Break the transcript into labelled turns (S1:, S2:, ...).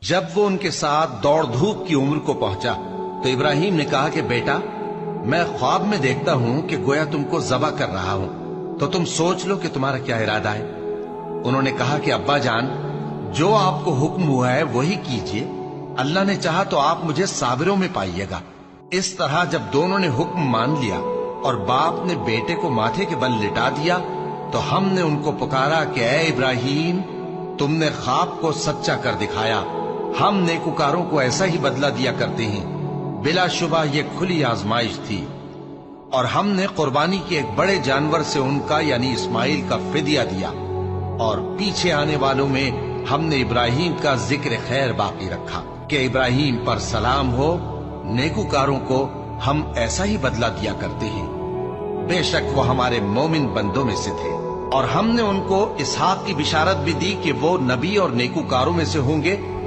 S1: جب وہ ان کے ساتھ دوڑ دھوپ کی عمر کو پہنچا تو ابراہیم نے کہا کہ بیٹا، میں خواب میں دیکھتا ہوں کہ گویا تم کو ذبح کر رہا ہوں، تو تم سوچ لو کہ تمہارا کیا ارادہ ہے۔ انہوں نے کہا کہ ابا جان، جو آپ کو حکم ہوا ہے وہی کیجئے، اللہ نے چاہا تو آپ مجھے صابروں میں پائیے گا۔ اس طرح جب دونوں نے حکم مان لیا اور باپ نے بیٹے کو ماتھے کے بل لٹا دیا تو ہم نے ان کو پکارا کہ اے ابراہیم، تم نے خواب کو سچا کر دکھایا، ہم نیکوکاروں کو ایسا ہی بدلہ دیا کرتے ہیں، بلا شبہ یہ کھلی آزمائش تھی۔ اور ہم نے قربانی کے ایک بڑے جانور سے ان کا یعنی اسماعیل کا فدیہ دیا، اور پیچھے آنے والوں میں ہم نے ابراہیم کا ذکر خیر باقی رکھا کہ ابراہیم پر سلام ہو، نیکوکاروں کو ہم ایسا ہی بدلہ دیا کرتے ہیں، بے شک وہ ہمارے مومن بندوں میں سے تھے۔ اور ہم نے ان کو اسحاق کی بشارت بھی دی کہ وہ نبی اور نیکوکاروں میں سے ہوں گے،